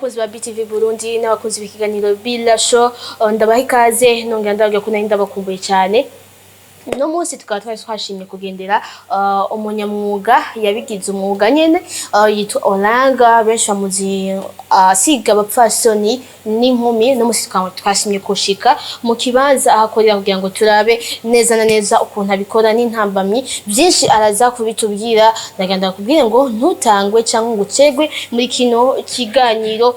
bakozi ba BTV Burundi n'abakozi b'ikiganiro Bila Show ndabaha ikaze nongera ndavuga ko nari ndabakumbuye cyane. No munsi tukaba twashimye kugendera umunyamwuga yabigize umwuga nyene yitwa Olenga benshi bamuzi siga abapfasoni n'inkumi. No munsi twashimye kushika mu kibanza ahakorera kugira ngo turabe neza na neza ukuntu abikora n'intambamyi byinshi araza kubitubwira. Ndagenda kubwire ngo ntutangwe cyangwa ngo ucegwe muri kino kiganiro.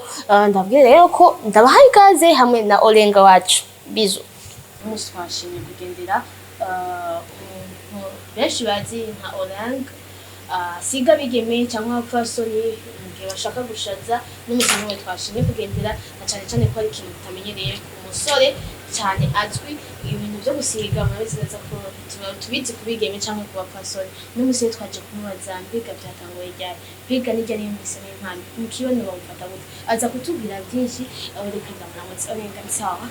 Ndabwire rero ko ndabaha ikaze hamwe na Olenga wacu. Bizo munsi twashimye kugendera benshi bazi nka Olenga siga bigeme cyangwa abapfasoni mugihe bashaka gushaza n'umusango twashimye kugendera na cyane ko ari ikintu tutamenyereye ku musore cyane azwi ibintu byo gusiga murabizi neza ko tubizi kubigeme cyangwa ku bapfasoni. N'umusore twaje kumubaza mbiga byatangoye ryari biga n'ijya n'imbise n'impano mukibone bamufata gute aza kutubwira byinshi reka ndamutse Olenga sawa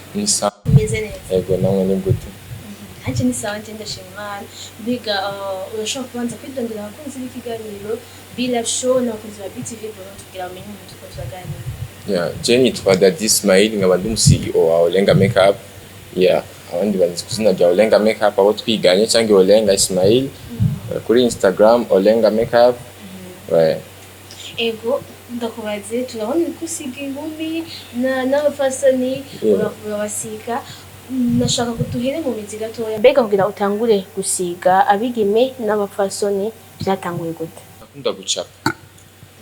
meze neza yego namwe ni gute Anje ni sawa ndashimana biga urashobora kubanza kwidondera abakunzi b'ikiganiro Bila Show n'abakunzi ba BTV Burundi kugira bamenye umuntu uko turaganira. Jenny twada Ismail nkaba ndi CEO wa OLENGA MAKE UP. Abandi banzi kuzina rya OLENGA MAKE UP abo twiganye cyangwa Olenga Ismail kuri Instagram OLENGA MAKE UP. Ego ndakubaze turabona kusiga inkumi n'abafasoni urabasiga. Nashaka kutuhere mu mizi gatoya mbega kugira utangure gusiga abigeme n'abafasoni byatanguye gute? Akunda gucapa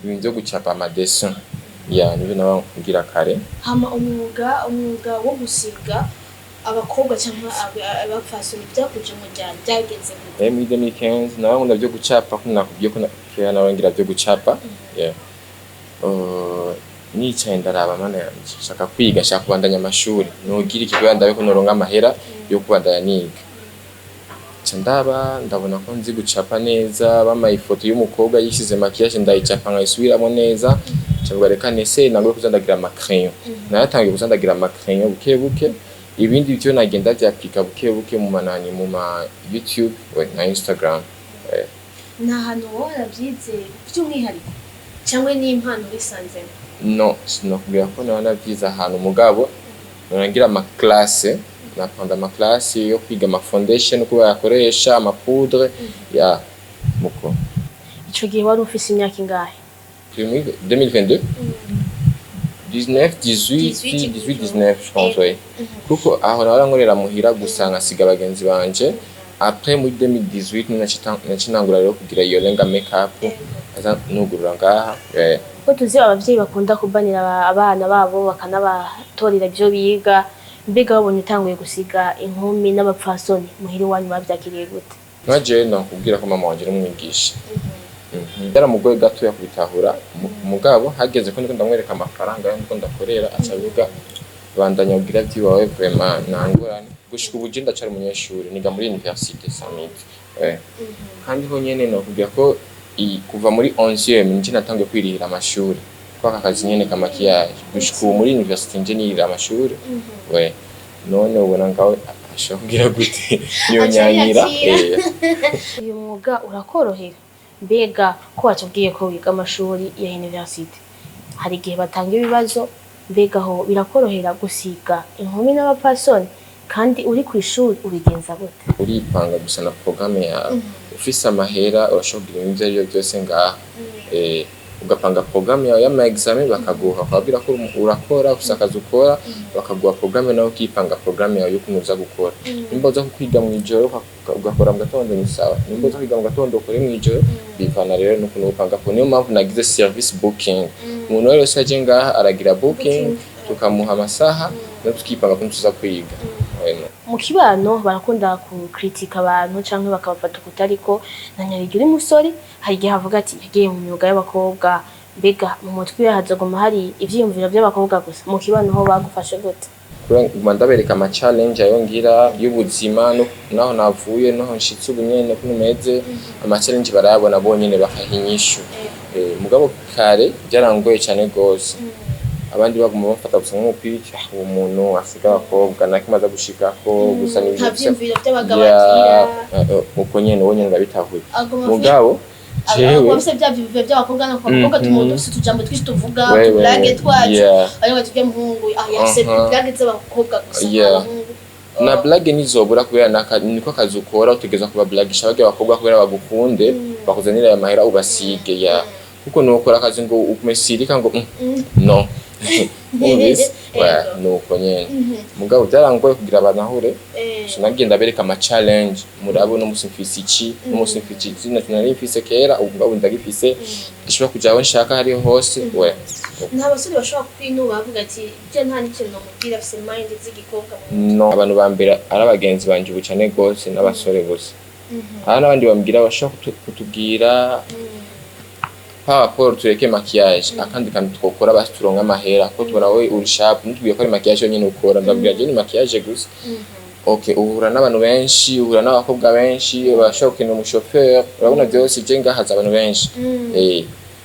ibintu byo gucapa amadesin nibi nabangira kare hama umwuga wo gusiga abakobwa cyangwa abafasoni byakuje mu byagenze gute? Muri 2015 nabakunda byo gucapa ko nakubwiye ko nakera nabangira byo gucapa nicaye ndaraba mana shaka kwiga shaka kubandanya amashuri nogira ikigo ndabe ko noronga amahera yo kubandanya niga ndabona ko nzi gucapa neza bamaye ifoto y'umukobwa yishize maquillage ndayicapa nkayisubiramo neza cyangwa reka nese nagwe kuzandagira amakrayon naratangiye kuzandagira amakrayon buke ibindi byo nagenda byapika buke mu manani mu ma YouTube na Instagram. Na hano warabyize by'umwihariko cyangwa n'impano bisanzemo? No, sinakubwira ko nabyiza ahantu mugabo narangira ama classe napanda ama classe yo kwiga ama foundation uko bayakoresha ama poudre muko. Ico gihe wari ufise imyaka ingahe? 2022 19 je pense kuko aho narankorera muhira gusanga siga bagenzi banje. Après muri 2018 nacinangura rero kugira Olenga MAKE UP aza nugurura ngaha. Ko tuzi abavyeyi bakunda kubanira abana babo bakanabatorera ibyo biga mbega babonye utanguye gusiga inkumi n'abapfasoni muhiri wanyu bavyakiriye gute? Naje nakubwira ko mama wanje n'umwigisha yaramugoye gato yakubitahura mugabo hageze ko ndamwereka amafaranga y'uko ndakorera acabiga bandanya kugira byiwawe vraiment nangorane gushika ubu jinda cyari umunyeshuri niga muri Université Summit. Kandi ho nyene nakubwira ko kuva muri 11e nje natangiye kwirihira amashuri kwa akazi nyene ka maquillage gushika muri Université nje nirira amashuri none ubona ngawe ashobora gute niyo nyanyira. Uyu mwuga urakorohera mbega ko watubwiye ko wiga amashuri ya Université hari igihe batanga ibibazo mbega ho birakorohera gusiga inkumi n'abapasoni kandi uri ku ishuri ubigenza gute? Uripanga gusa na programme yawe ufise amahera urashobora ibintu byo byose ngaha ugapanga programme yawe y'ama examen bakaguha kwabira ko urakora usakaza ukora bakaguha programme nawe ukipanga programme yawe yo kunoza gukora. Nimba uza kwiga mu ijoro ugakora mu gatondo ni sawa, nimba uza kwiga mu gatondo ukore mu ijoro bivana rero no kunupanga ko niyo mpamvu nagize service booking. Umuntu wese aje ngaha aragira booking tukamuha amasaha no tukipanga ko tuza kwiga. Mu kibano barakunda ku critique abantu canke bakabafata kutariko nanyarigira umusore hari gihe avuga ati yagiye mu myuga y'abakobwa mbega mu mutwe hazagoma hari ivyiyumviro by'abakobwa gusa. Mu kibano ho bagufashe gute? Ndabereka ama challenge ayo ngira y'ubuzima naho navuye naho nshitse ubunyene ko numeze ama challenge barabona bonyene bakahinyishu. Mugabo kare byarangoye cyane gose abandi baguma bafata gusa nk'umupira umuntu asiga abakobwa nakimaza gushika ko gusa n'ibyo by'abagabo bakira uko nyene wonyene ndabitahuye mugabo abafise bya bivuye by'abakobwa n'abakobwa tumudufise tujambo twishi tuvuga blague twacu ariko tujye muhungu yafise blague z'abakobwa gusa abahungu na blague nizobura kubera niko kazi ukora utegeza kuba blague shabage abakobwa kubera bagukunde bakuzanira ya mahera ubasige ya kuko nokora akazi ngo ukumesirika ngo no ubis nuko nyene mugabo byarangoye kugira abanahure sinagenda bereka ama challenge murabo no musimfisi iki no musimfisi iki natinari mfise kera ubwo ndagifise ishobora kujaho nshaka hari hose nta basore bashobora kwinuba bavuga ati je nta n'ikintu nomubwira afise mind z'igikobwa no abantu bambera arabagenzi banje ubucane gose n'abasore gusa n'abandi bambwira bashobora kutubwira Paul tureke maquillage akandi kantu twokora basuronka amahera ko tubona we uri sharp nitubwiye ko ari maquillage nyine ukora ndabwira je ni maquillage gusa okay uhura n'abantu benshi uhura n'abakobwa benshi bashobora mu chauffeur urabona byose je ngahaza abantu benshi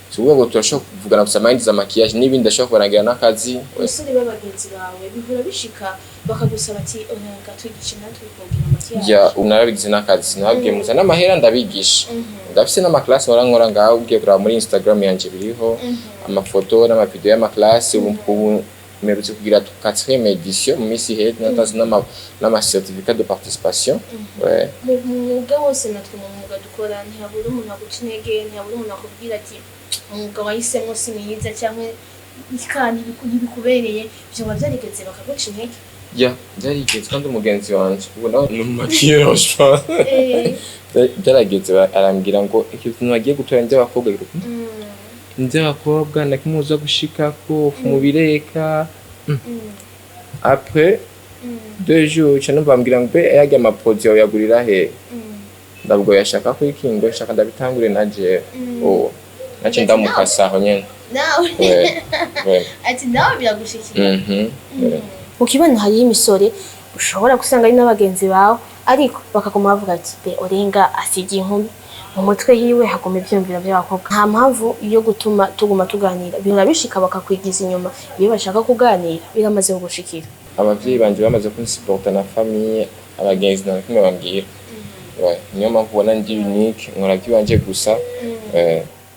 subwo ngo turashobora kuvugana gusa mind za maquillage n'ibindi ndashobora kubarangira n'akazi usuri babagenzi bawe bihura bishika bakagusaba ati olenga twigishe natwe kugira maquillage ya unarabigize n'akazi nabwiye muza n'amahera ndabigisha ndafise n'ama class nkora ngaho ugiye kuraba muri Instagram yanje biriho amafoto n'amavideo y'ama class ubu merutse kugira 4e edition mu misi head natazi n'ama certificat de participation mwuga wose natwe mu mwuga dukora ntihabura umuntu agucinege ntihabura umuntu akubwira ati umwuga wahisemo si mwiza cyangwa ikani bikubereye byo babyarigeze bakaguca intege ya byarigeze kandi umugenzi wanje ubu nawe ni maquillage byarageze arambwira ngo ikintu nagiye gutora by'abakobwa by'abakobwa nakimuza gushika ko mubireka après 2 jours cyane bambwira ngo yajya amaproduit yagurira he ndabwo yashaka ko ikingo shaka ndabitangure naje nace ndamukasaho nyene nawe ati nawe biragushikira ukibana hari imisore ushobora gusanga ari n'abagenzi bawe ariko bakaguma bavuga ati be olenga asigiye inkumi mu mutwe yiwe haguma ivyumvira by'abakobwa nta mpamvu yo gutuma tuguma tuganira bihora bishika bakakwigiza inyuma iyo bashaka kuganira biramaze kugushikira abavyeyi banje bamaze kunsuporta na famille abagenzi na kimwe bambwira niyo mpamvu ubona ndi unique nkora byibanje gusa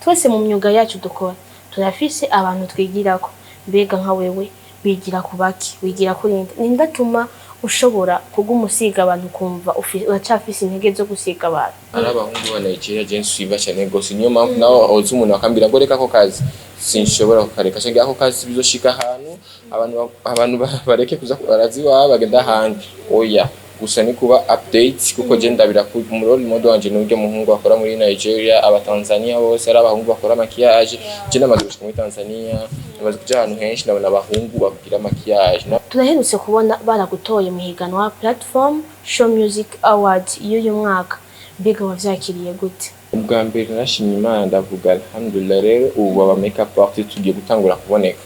twese mu myuga yacu dukora turafise abantu twigirako mbega nka wewe wigira kubaki wigira kurinda nindatuma ushobora kugumusiga abantu kumva uracafise intege zo gusiga abantu arabahungu ba Nigeria je nsubiba cyane gose niyo mpamvu nawe ozi umuntu akambira ngo reka ko kazi sinshobora kukareka cyangwa ako kazi bizoshika ahantu abantu bareke kuza barazi wa bagenda handi oya gusa ni kuba updates kuko je ndabira ku role model wanje n'ubwe muhungu akora muri Nigeria aba Tanzania bose ari abahungu bakora maquillage je namaze gushika muri Tanzania namaze kuja ahantu henshi nabona abahungu bagira maquillage turaherutse kubona baragutoye mu higanwa platform Show Music Awards y'uyu mwaka mbega wavyakiriye gute ubwa mbere nashimye Imana ndavuga alhamdulillah rero ubu aba make up artist tugiye gutangura kuboneka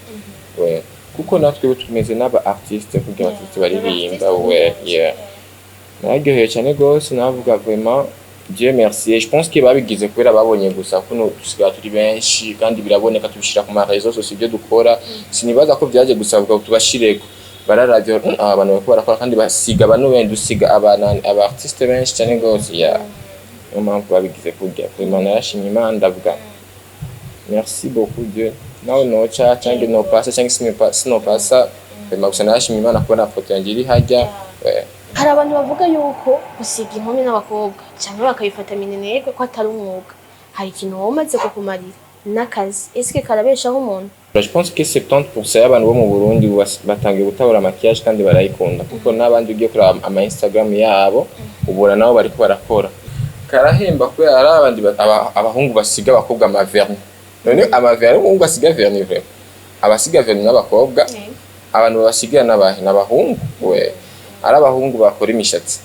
kuko natwe tumeze n'aba artiste kugira ngo baririmba naryoheye cyane gose navuga vraiment Dieu merci je pense que babigize kubera babonye gusa kuno dusigaye turi benshi kandi biraboneka tubishira ku ma réseaux sociaux ibyo dukora sinibaza ko byaje gusabwa tubashireko bararadio abantu bako barakora kandi basiga abantu bende dusiga aba artiste benshi cyane gose ya mpamvu babigize kugira vraiment narashimye Imana ndavuga merci beaucoup Dieu nawe no cha cyangwa no passa cyangwa sino passa vraiment gusa narashimye Imana kubona foto yanjye iri hajya hari abantu bavuga yuko gusiga inkumi n'abakobwa cyangwa bakabifata mineneko ko atari umwuga hari ikintu womaze kukumarira n'akazi eske karabeshaho umuntu je pense que 70% y'abantu bo mu Burundi batangiye gutabura maquillage kandi barayikunda kuko n'abandi ugiye kuri ama Instagram yabo ubura nabo bariko barakora karahemba ko ari abandi abahungu basiga abakobwa ama vernis none ama vernis umuhungu asiga vernis vraiment abasiga vernis n'abakobwa abantu basigira n'abahungu ari abahungu bakora imishatsi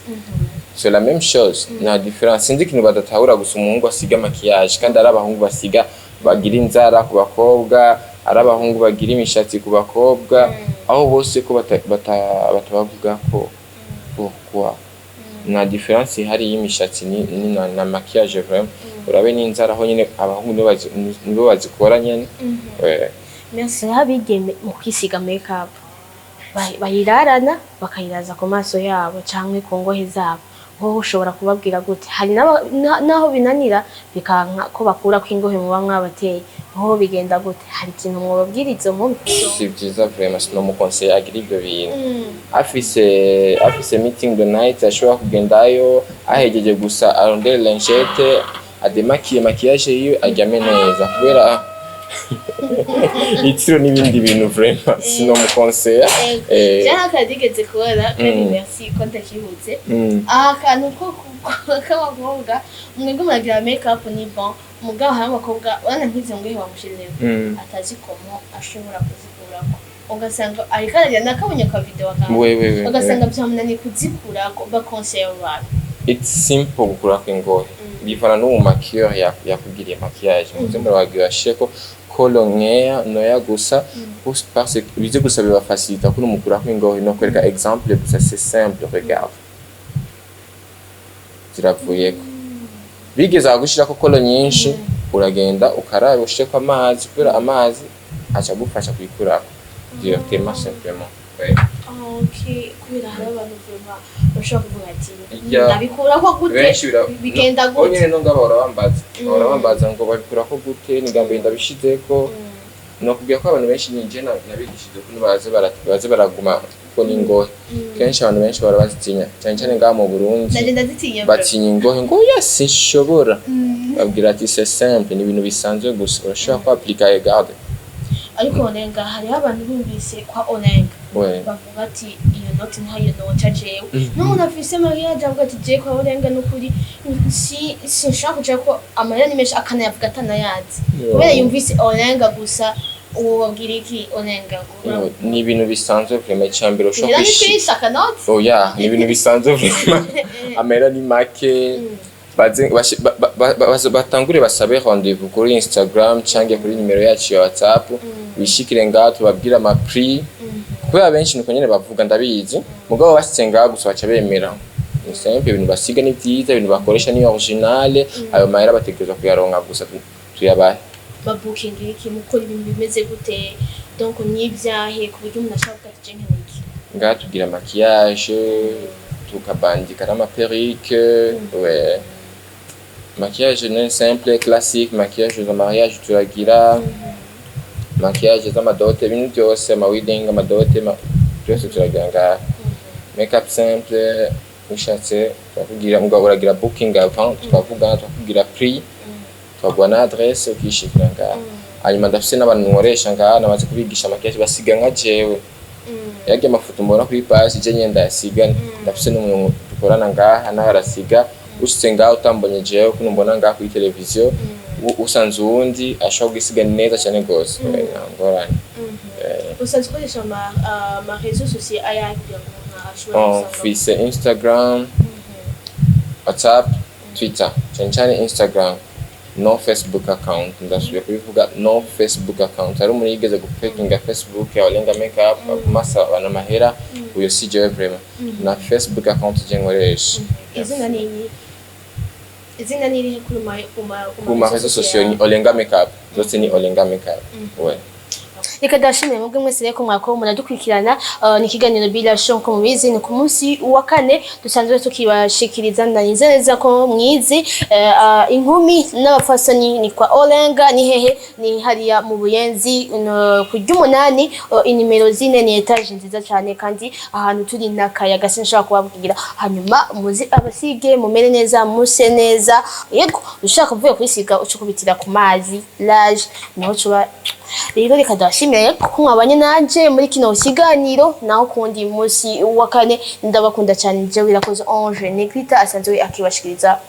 c'est la même chose na différence sindi kintu badatahura gusa umuhungu asiga maquillage kandi ari abahungu basiga bagira inzara ku bakobwa ari abahungu bagira imishatsi ku bakobwa aho bose ko batabavuga ko pourquoi na différence hari y'imishatsi ni na maquillage vraiment urabe n'inzara aho nyine abahungu nibo bazikora nyene merci habigeme mu kwisiga make up bayirarana bakayiraza ku maso yabo cyangwa ku ngohe zabo wowe ushobora kubabwira gute hari naho binanira bikanka ko bakura kw'ingohe mu bamwabateye aho bigenda gute hari ikintu mwobabwira izo nkumi si byiza vraiment sino mu conseil agira ibyo bintu afise meeting the night ashobora kugendayo ahegeje gusa arondera lanchette ademakiye maquillage yiwe aryame neza kubera itiro n'ibindi bintu vraiment sino mu conseil jana kadigeze kubara kandi merci ko ndakihutse akantu ko k'abakobwa mwebwe muragira make up ni bon mugabo hari abakobwa bana nkize ngo bamushizeho atazi komo ashobora kuzikurako ugasanga ariko aragenda akabonye ka video akanga ugasanga byamunaniye kuzikurako ba conseil abantu it's simple gukurako ingohe bivana n'uwo maquilleur yakugiriye maquillage muze murabagira sheko kolongeya noya gusa parce que bize gusa biba facilita kuno mukurako ingohe no kwereka exemple gusa c'est simple regarde ziravuyeko bigeze agushirako kolo nyinshi uragenda ukaraba usheko amazi kubera amazi acha gufasha kuyikurako directement simplement okay kubera hari abantu vuba bashaka kuvuga ati nabikurako gute bigenda gute onye no ngaba urabambaza ngo babikurako gute nigambe ndabishizeko no kugira ko abantu benshi ninje nabigishije ko baze baraguma ko ningohe kenshi abantu benshi barabazitinya cyane ngaha mu Burundi batinya ingohe ngo sinshobora babwira ati c'est simple ni ibintu bisanzwe gusa urashaka ko appliquer garde ariko olenga hari abantu bumvise kwa olenga bavuga ati iyo note ntayo noca jewe n'umuntu afise mariage avuga ati je kwa olenga n'ukuri sinshaka kuja ko amarira ni menshi akanayavuga atanayazi kubera yumvise olenga gusa uwo babwira iki olenga ni ibintu bisanzwe vraiment cyambere ushaka kwishaka note ni ibintu bisanzwe vraiment amarira ni make batangure basabe rendez-vous kuri Instagram cyangwa kuri nimero yacu ya WhatsApp bishikire ngaho tubabwira ama prix kubera benshi nuko nyene bavuga ndabizi mugabo basitse ngaho gusa baca bemera ni simple ibintu basiga ni byiza ibintu bakoresha ni original ayo mahera bategereza kuyaronka gusa tuyabahe booking iki mukora ibintu bimeze gute donc ni byahe ku buryo umuntu ashaka gutje nk'iki ngaho tugira maquillage tukabandika na perruque maquillage non simple classique maquillage de mariage turagira maquillage z'amadote ibintu byose ama wedding amadote byose turagira ngaho make up simple ushatse twakugira mugabo uragira booking avant twakugira prix twaguha na adresse ukishikira ngaho hanyuma ndafise n'abantu nkoresha ngaho namaze kubigisha maquillage basiga nka jewe yage amafoto mbona kuri page je nyenda yasiga ndafise n'umuntu dukorana ngaho nawe arasiga ushitse ngaho utambonye jewe kuno mbona ngaho kuri televiziyo usanze uwundi ashobora gusiga neza cyane gose ngorane usanze ukoresha ama réseaux sociaux aya kugira ngo umuntu ashobore fise Instagram WhatsApp Twitter cyane Instagram no Facebook account ndasubiye kubivuga no Facebook account ari umuntu yigeze gupekinga Facebook ya Olenga Make Up kumasa bana mahera uyo si jewe vraiment na Facebook account je nkoresha izina niri kuma réseaux sociaux ni Olenga Make Up zose ni Olenga Make Up reka dashimire mubwe mwese reko mwako muradukurikirana ni kiganiro bila shonko mubizi ni ku munsi wa kane dusanzwe tukibashikiriza ndanizeza ko mwizi inkumi n'abafasani ni kwa Olenga ni hehe ni hariya mu Buyenzi ku ry'umunani inimero zine ni etage nziza cyane kandi ahantu turi nakayaga sinshaka kubabwira hanyuma muzi abasige mumere neza muse neza yego ushaka kuvuye kwisiga ucukubitira ku mazi lage naho cuba rero reka dashimire ko mwabanye nanje muri kino kiganiro naho kundi munsi wa kane ndabakunda cyane je wirakoze Ange Negrita asanzwe akibashikiriza